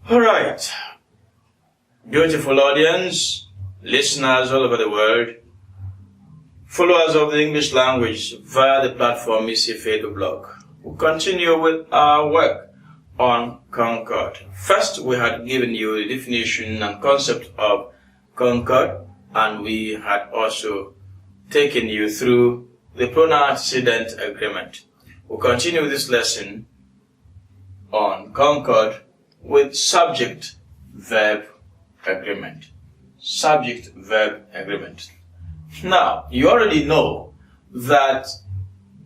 Alright, beautiful audience, listeners all over the world, followers of the English language via the platform ISIFE EDUBLOG. We'll continue with our work on Concord. First, we had given you the definition and concept of Concord, and we had also taken you through the pronoun antecedent agreement. We'll continue this lesson on Concord with subject-verb agreement. Subject-verb agreement. Now, you already know that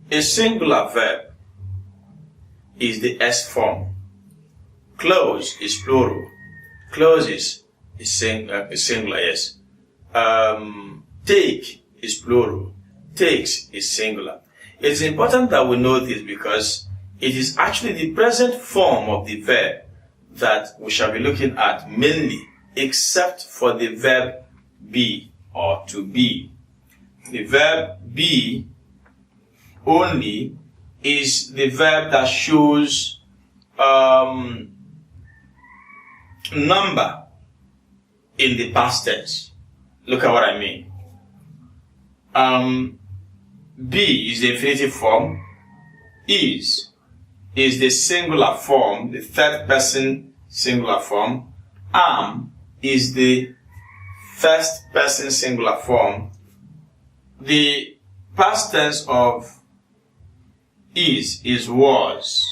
a singular verb is the S form. Close is plural. Closes is singular, yes. Take is plural. Takes is singular. It's important that we know this because it is actually the present form of the verb that we shall be looking at mainly, except for the verb be or to be. The verb be only is the verb that shows number in the past tense. Look at what I mean. Be is the infinitive form. Is the singular form, the third person singular form. Am is the first person singular form. The past tense of is was.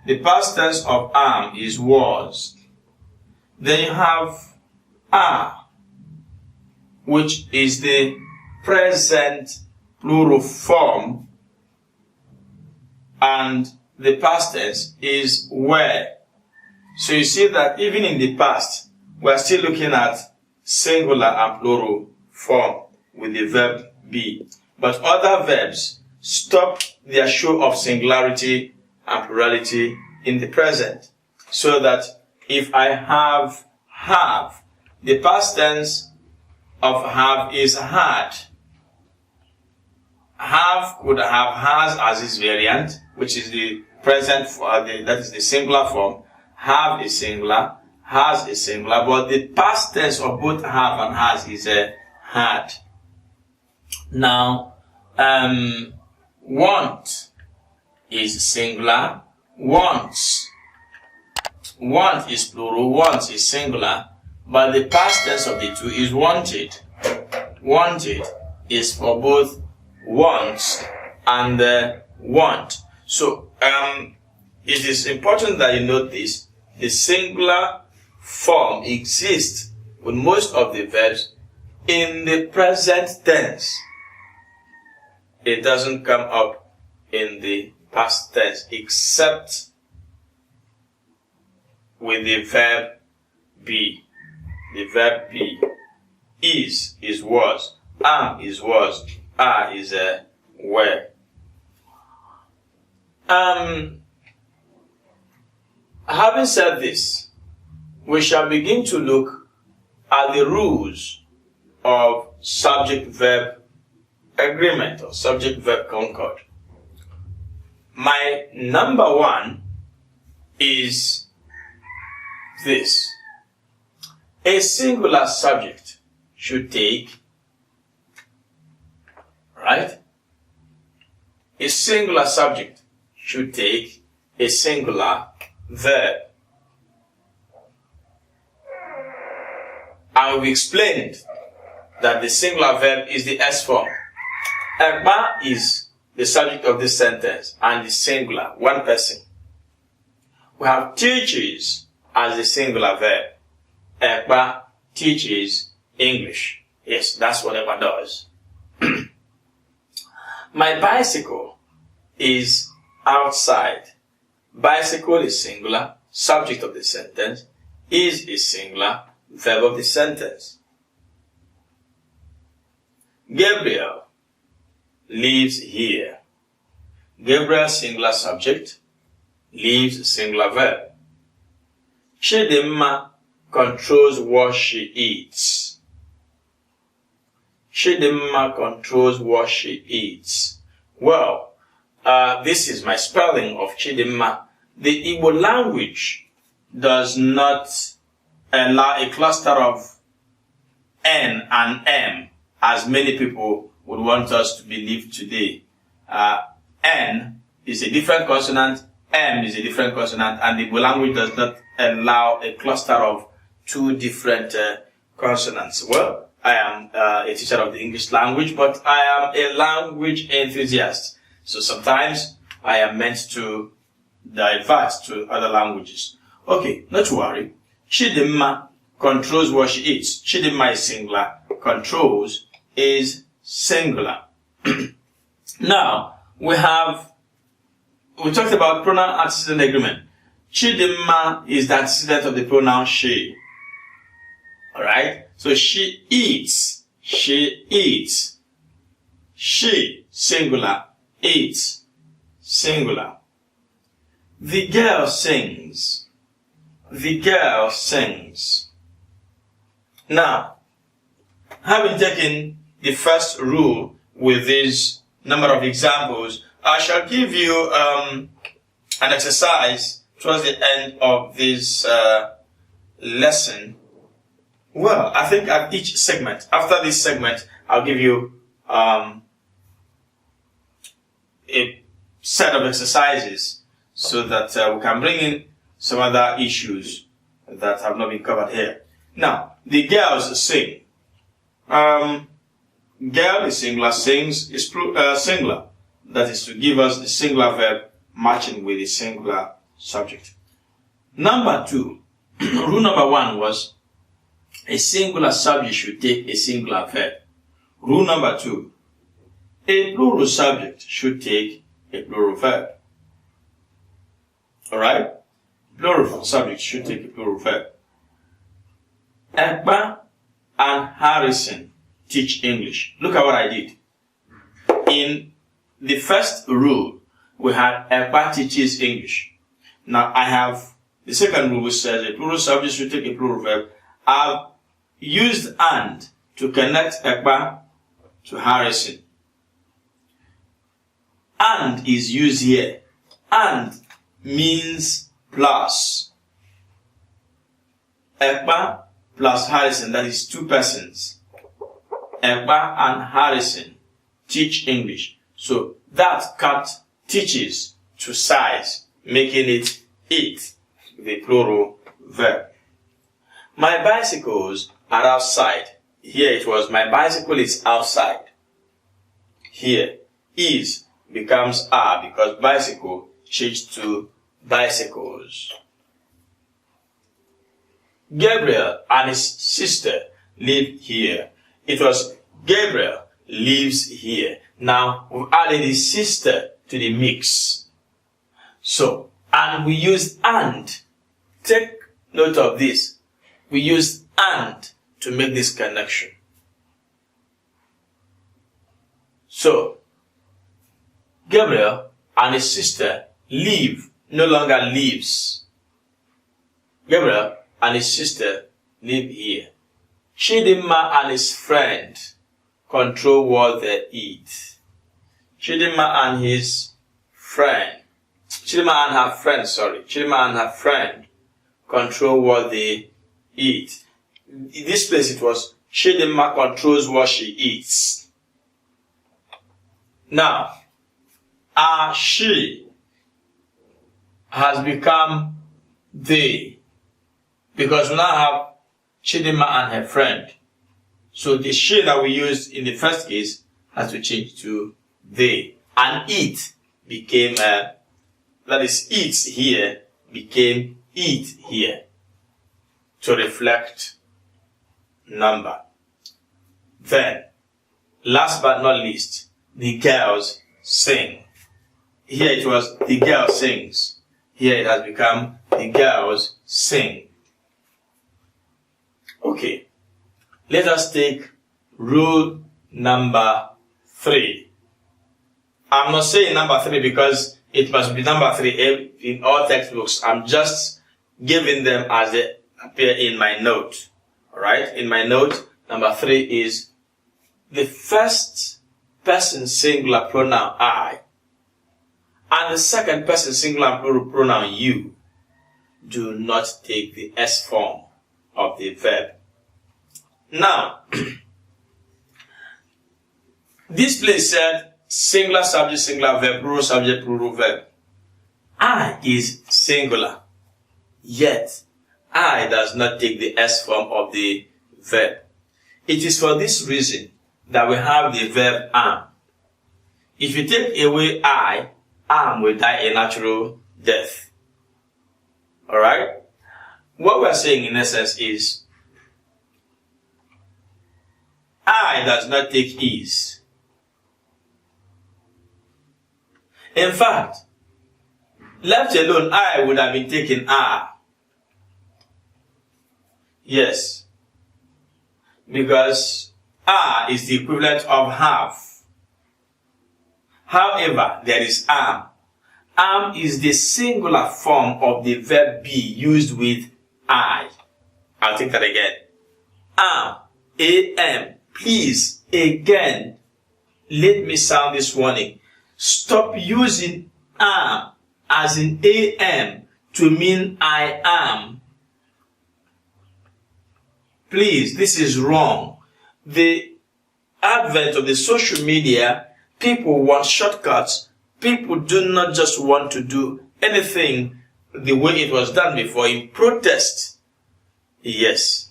The past tense of am is was. Then you have are, which is the present plural form, and the past tense is were. So you see that even in the past, we are still looking at singular and plural form with the verb be. But other verbs stop their show of singularity and plurality in the present. So that if I have, the past tense of have is had. Have would have has as its variant, which is the present, that is the singular form. Have is singular, has is singular, but the past tense of both have and has is had. Now, want is singular, wants. Want is plural, wants is singular, but the past tense of the two is wanted. Wanted is for both wants and want. So, it is important that you note this. The singular form exists with most of the verbs in the present tense. It doesn't come up in the past tense except with the verb be. The verb be. Is was. Am is was. Are is were. Having said this, we shall begin to look at the rules of subject-verb agreement or subject-verb concord. My number one is this. A singular subject should take, right? A singular subject should take a singular verb. And we explained that the singular verb is the S form. Ekpa is the subject of this sentence and the singular, one person. We have teaches as the singular verb. Ekpa teaches English. Yes, that's what Ekpa does. My bicycle is outside. Bicycle is singular, subject of the sentence. Is singular, verb of the sentence. Gabriel lives here. Gabriel singular subject, lives singular verb. Chidimma controls what she eats. Chidimma controls what she eats. Well, this is my spelling of Chidimma. The Igbo language does not allow a cluster of N and M, as many people would want us to believe today. N is a different consonant, M is a different consonant, and the language does not allow a cluster of two different consonants. Well, I am a teacher of the English language, but I am a language enthusiast. So sometimes I am meant to divert to other languages. Okay, not to worry. Chidimma controls what she eats. Chidimma is singular. Controls is singular. Now, we talked about pronoun antecedent agreement. Chidimma is the antecedent of the pronoun she. Alright? So she eats. She eats. She, singular, eats, singular. The girl sings. The girl sings. Now, having taken the first rule with this number of examples, I shall give you an exercise towards the end of this lesson. Well, I think at each segment, after this segment, I'll give you a set of exercises so that we can bring in some other issues that have not been covered here. Now, the girls sing. Girl is singular, sings is singular. That is to give us the singular verb matching with the singular subject. Number 2, rule number 1 was a singular subject should take a singular verb. Rule number 2, a plural subject should take a plural verb. Alright? Plural subject should take a plural verb. Ekpa and Harrison teach English. Look at what I did. In the first rule, we had Ekpa teaches English. Now I have the second rule which says a plural subject should take a plural verb. I've used and to connect Ekpa to Harrison. And is used here. And means plus. Ekpa plus Harrison, that is 2 persons. Ekpa and Harrison teach English. So that cut teaches to size, making it it, the plural verb. My bicycles are outside. Here it was, my bicycle is outside. Here, is becomes are because bicycle changed to bicycles. Gabriel and his sister live here. It was Gabriel lives here. Now, we've added his sister to the mix. So, and we use and. Take note of this. We use and to make this connection. So, Gabriel and his sister live, no longer lives. Gabriel and his sister live here. Chidimma and his friend control what they eat. Chidimma and his friend. Chidimma and her friend, Chidimma and her friend control what they eat. In this place it was Chidimma controls what she eats. Now, she has become they, because we now have Chidimma and her friend. So the she that we used in the first case has to change to they. And it became, that is eats here, became eat here, to reflect number. Then, last but not least, the girls sing. Here it was the girl sings. Here it has become the girls sing. Okay, let us take rule number 3. I'm not saying number 3 because it must be number 3 in all textbooks. I'm just giving them as they appear in my note. Alright, in my note, number 3 is the first person singular pronoun I and the second person singular plural pronoun you do not take the S form of the verb. Now, this place said singular subject, singular verb, plural subject, plural verb. I is singular, yet I does not take the S form of the verb. It is for this reason that we have the verb am. If you take away I, am will die a natural death. Alright? What we're saying in essence is, I does not take is. In fact, left alone, I would have been taking are. Yes. Because are is the equivalent of have. However, there is am. Am is the singular form of the verb be used with I. I'll take that again. Am. A-M. Please, again, let me sound this warning. Stop using am as in am to mean I am. Please, this is wrong. The advent of the social media, people want shortcuts. People do not just want to do anything the way it was done before in protest. Yes,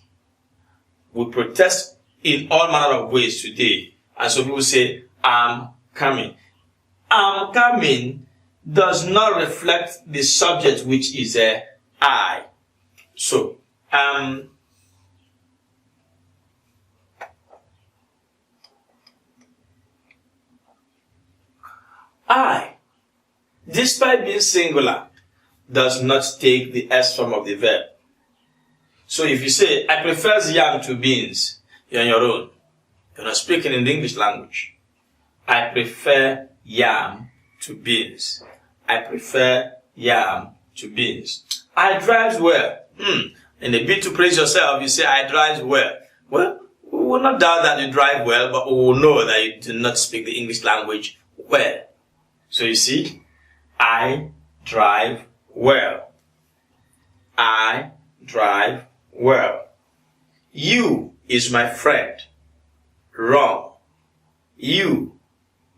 we protest in all manner of ways today. And so people say, I'm coming. I'm coming does not reflect the subject, which is I. So, I, despite being singular, does not take the S form of the verb. So if you say, I prefer yam to beans, you're on your own. You're not speaking in the English language. I prefer yam to beans. I prefer yam to beans. I drive well. In a bit to praise yourself, you say, I drive well. Well, we will not doubt that you drive well, but we will know that you do not speak the English language well. So you see, I drive well. I drive well. You is my friend. Wrong. You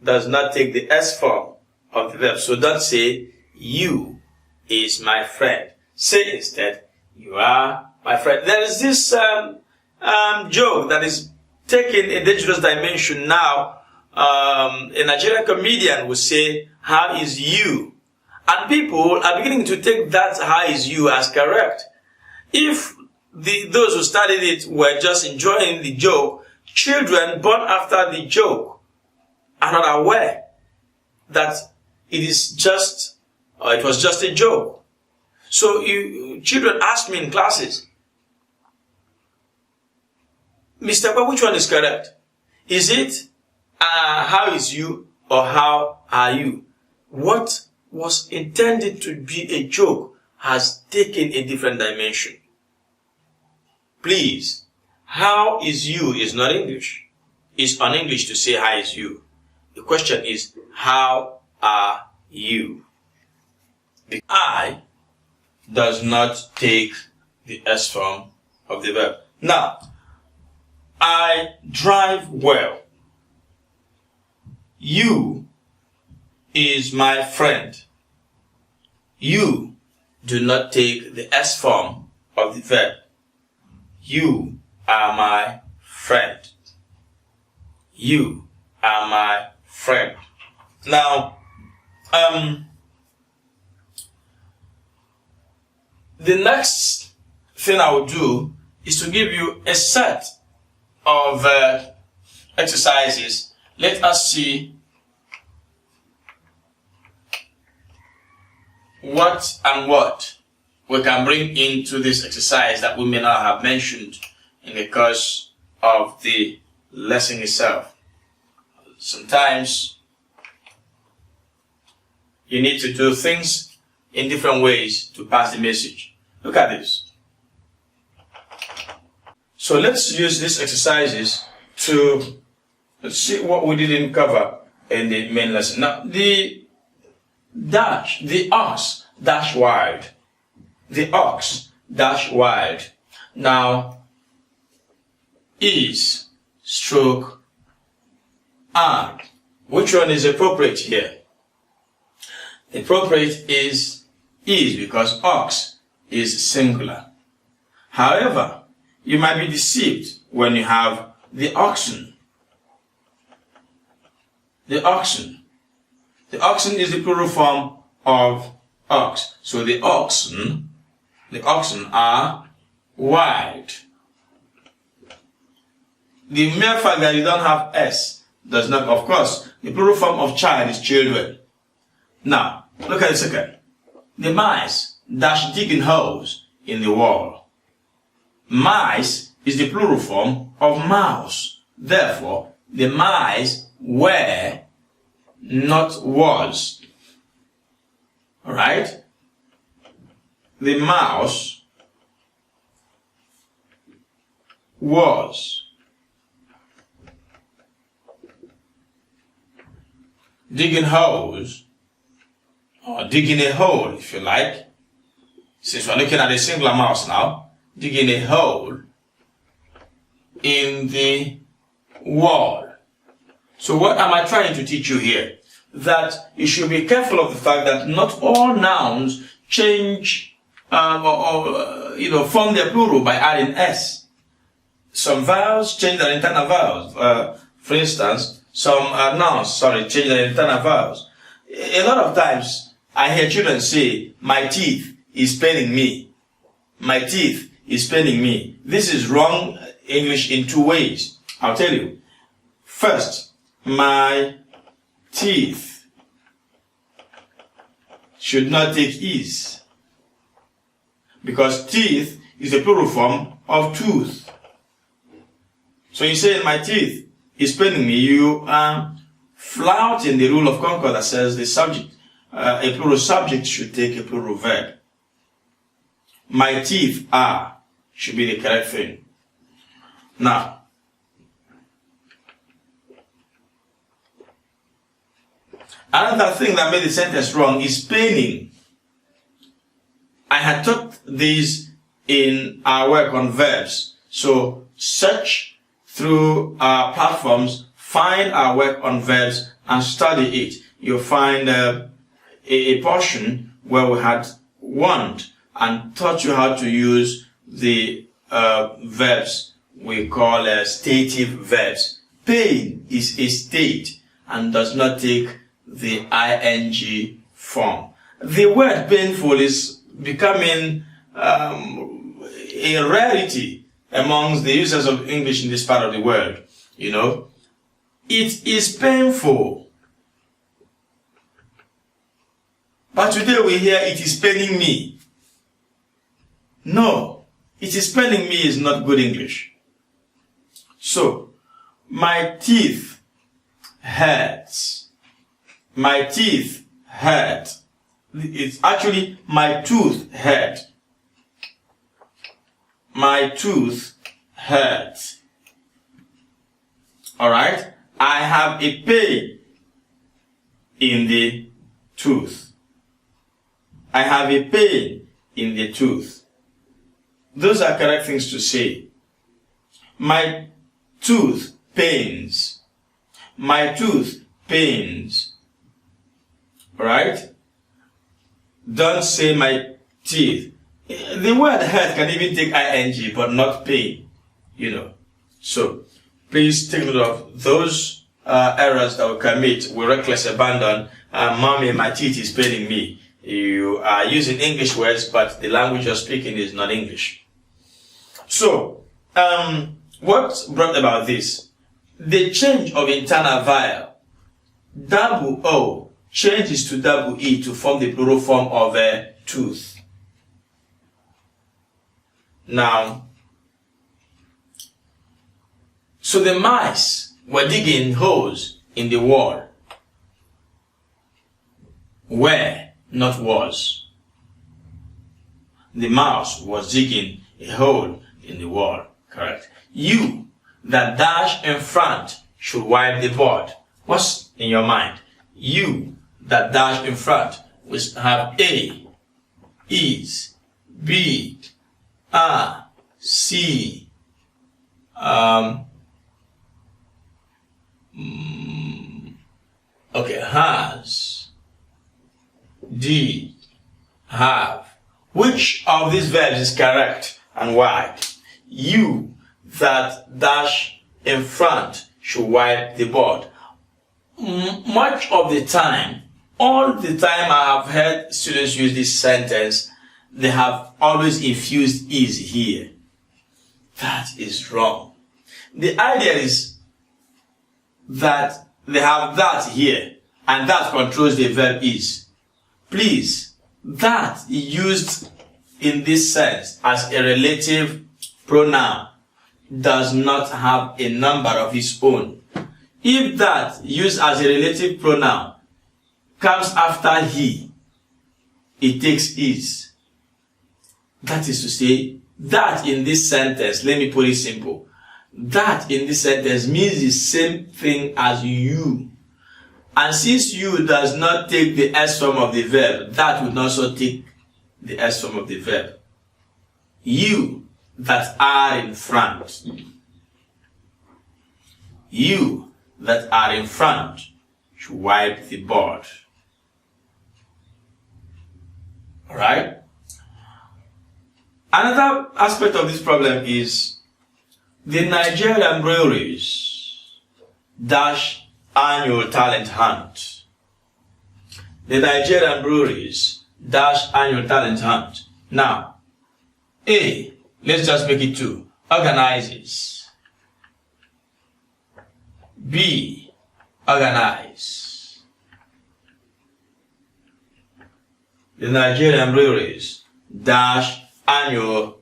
does not take the S form of the verb. So don't say, you is my friend. Say instead, you are my friend. There is this joke that is taking a dangerous dimension now. A Nigerian comedian would say, how is you? And people are beginning to take that how is you as correct. If those who studied it were just enjoying the joke, children born after the joke are not aware that it is just, it was just a joke. So children ask me in classes, Mr. Ekpa, which one is correct? Is it how is you or how are you? What was intended to be a joke has taken a different dimension. Please, how is you is not English. It's un-English to say how is you. The question is, how are you? The I does not take the S form of the verb. Now, I drive well. You is my friend. You do not take the S form of the verb. You are my friend. You are my friend. Now, the next thing I will do is to give you a set of exercises. Let us see what we can bring into this exercise that we may not have mentioned in the course of the lesson itself. Sometimes you need to do things in different ways to pass the message. Look at this. So let's use these exercises to see what we didn't cover in the main lesson. Now, the dash, the us, dash wide. the ox dash wild. Now, is stroke are. Which one is appropriate here? The appropriate is because ox is singular. However, you might be deceived when you have the oxen. The oxen. The oxen is the plural form of ox. So the oxen are wild. The mere fact that you don't have S does not, of course, the plural form of child is children. Now, look at the second. The mice dash digging holes in the wall. Mice is the plural form of mouse. Therefore, the mice were, not was. Alright? The mouse was. Digging holes, or digging a hole if you like, since we're looking at a singular mouse now, digging a hole in the wall. So what am I trying to teach you here? That you should be careful of the fact that not all nouns change form their plural by adding S. Some vowels change their internal vowels. For instance, some nouns, change their internal vowels. A lot of times, I hear children say, my teeth is paining me. My teeth is paining me. This is wrong English in two ways. I'll tell you. First, my teeth should not take is, because teeth is the plural form of tooth. So you say, my teeth is paining me, you are flouting the rule of Concord that says the subject, a plural subject should take a plural verb. My teeth are should be the correct thing. Now, another thing that made the sentence wrong is paining. I had taught these in our work on verbs. So search through our platforms, find our work on verbs and study it. You'll find a portion where we had warned and taught you how to use the verbs we call stative verbs. Pain is a state and does not take the ing form. The word painful is becoming a rarity amongst the users of English in this part of the world. You know, it is painful. But today we hear it is paining me. No, it is paining me is not good English. So, my teeth hurts. My teeth hurt. It's actually my tooth hurt. My tooth hurts. Alright? I have a pain in the tooth. I have a pain in the tooth. Those are correct things to say. My tooth pains. My tooth pains. Alright? Don't say my teeth. The word hurt can even take ing, but not pain. You know. So, please take note of those errors that we commit with reckless abandon. Mommy, my teeth is paining me. You are using English words, but the language you're speaking is not English. So, what brought about this? The change of internal vowel, double O, changes to double E to form the plural form of a tooth. Now, so the mice were digging holes in the wall. Were, not was. The mouse was digging a hole in the wall. Correct. You that dash in front should wipe the board. What's in your mind? You that dash in front will have A, is, B, A, C, has, D, have. Which of these verbs is correct and why? You, that dash in front, should wipe the board. Much of the time, all the time I have heard students use this sentence, they have always infused is here. That is wrong. The idea is that they have that here, and that controls the verb is. Please, that used in this sense as a relative pronoun does not have a number of its own. If that used as a relative pronoun comes after he, it takes is. That is to say, that in this sentence, let me put it simple, that in this sentence means the same thing as you. And since you does not take the S form of the verb, that would also take the S form of the verb. You that are in front. You that are in front should wipe the board. Alright? Another aspect of this problem is the Nigerian breweries dash annual talent hunt. The Nigerian breweries dash annual talent hunt. Now, A, let's just make it 2, organizes. B, organize. The Nigerian breweries dash annual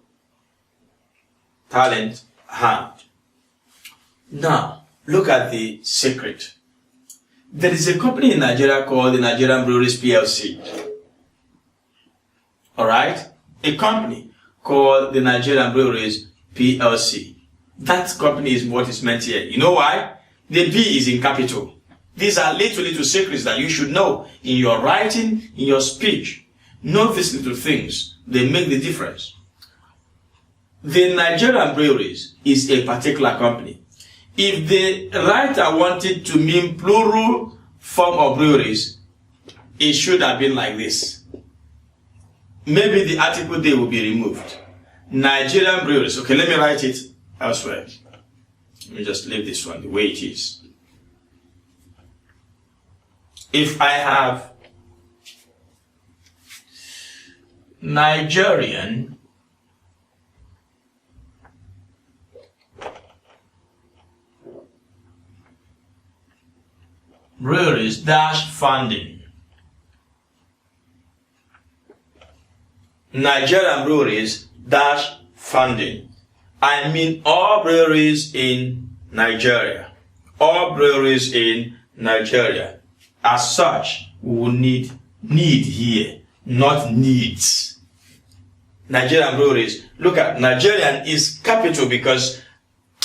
talent hunt. Now, look at the secret. There is a company in Nigeria called the Nigerian Breweries PLC. Alright? A company called the Nigerian Breweries PLC. That company is what is meant here. You know why? The B is in capital. These are little secrets that you should know in your writing, in your speech. Know these little things. They make the difference. The Nigerian Breweries is a particular company. If the writer wanted to mean plural form of breweries, it should have been like this. Maybe the article they will be removed. Nigerian breweries. Okay, let me write it elsewhere. Let me just leave this one the way it is. If I have Nigerian breweries dash funding. Nigerian breweries dash funding. I mean all breweries in Nigeria. All breweries in Nigeria. As such, we will need here, not needs. Nigerian breweries. Look at Nigerian is capital because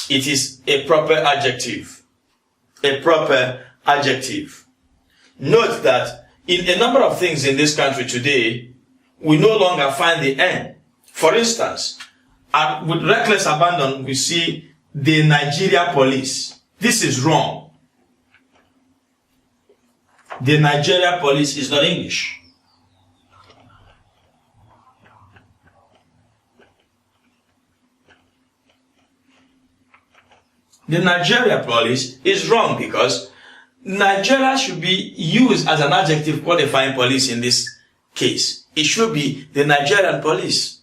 it is a proper adjective. A proper adjective. Note that in a number of things in this country today, we no longer find the N. For instance, with reckless abandon, we see the Nigeria police. This is wrong. The Nigeria police is not English. The Nigeria police is wrong because Nigeria should be used as an adjective qualifying police in this case. It should be the Nigerian police.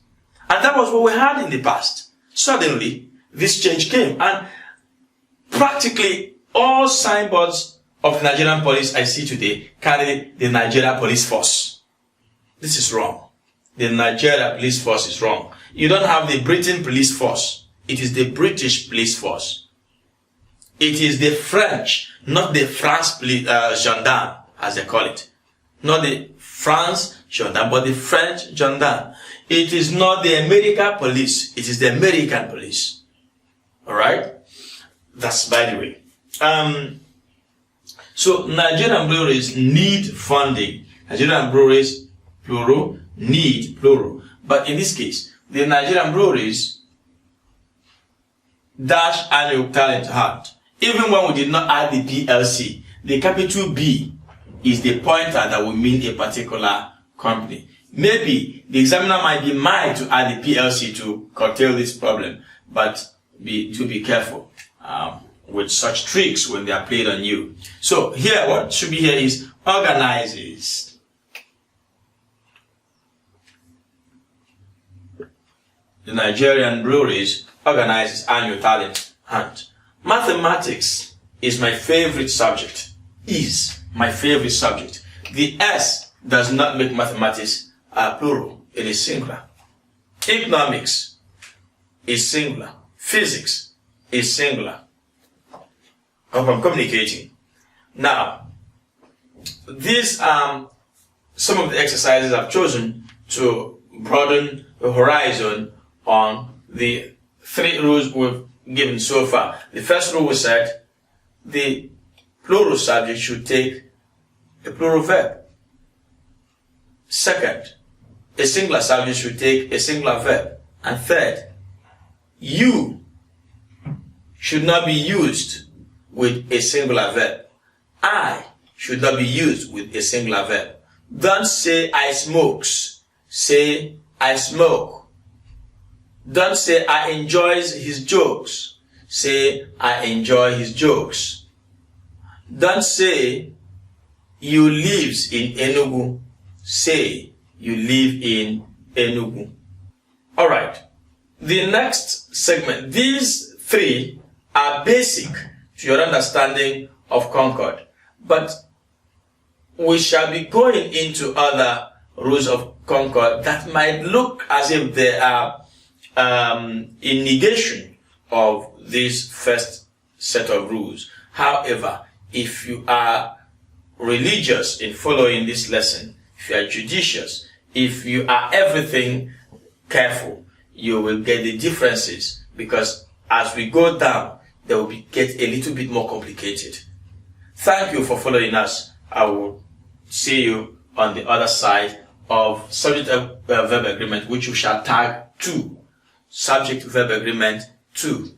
And that was what we had in the past. Suddenly, this change came and practically all signboards of the Nigerian police I see today carry the Nigeria police force. This is wrong. The Nigeria police force is wrong. You don't have the Britain police force. It is the British police force. It is the French, not the France gendarme, as they call it. Not the France gendarme, but the French gendarme. It is not the American police. It is the American police. Alright? That's by the way. So Nigerian breweries need funding. Nigerian breweries, plural, need, plural. But in this case, the Nigerian breweries dash annual talent hunt. Even when we did not add the PLC, the capital B is the pointer that will mean a particular company. Maybe the examiner might be mild to add the PLC to curtail this problem, but do be careful with such tricks when they are played on you. So here, what should be here is organizes. The Nigerian breweries organizes annual talent hunt. Mathematics is my favorite subject. Is my favorite subject. The S does not make mathematics plural. It is singular. Economics is singular. Physics is singular. I hope I'm communicating. Now, these are some of the exercises I've chosen to broaden the horizon on the 3 rules we've given so far. The first rule we said the plural subject should take a plural verb. Second, a singular subject should take a singular verb. And third, you should not be used with a singular verb. I should not be used with a singular verb. Don't say I smokes. Say I smoke. Don't say I enjoys his jokes. Say I enjoy his jokes. Don't say you lives in Enugu. Say you live in Enugu. Alright. The next segment. These 3 are basic to your understanding of Concord. But we shall be going into other rules of Concord that might look as if they are in negation of this first set of rules. However, if you are religious in following this lesson, if you are judicious, if you are everything careful, you will get the differences, because as we go down, they will get a little bit more complicated. Thank you for following us. I will see you on the other side of Subject-Verb Agreement, which we shall tag 2. Subject-Verb Agreement 2.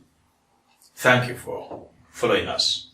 Thank you for following us.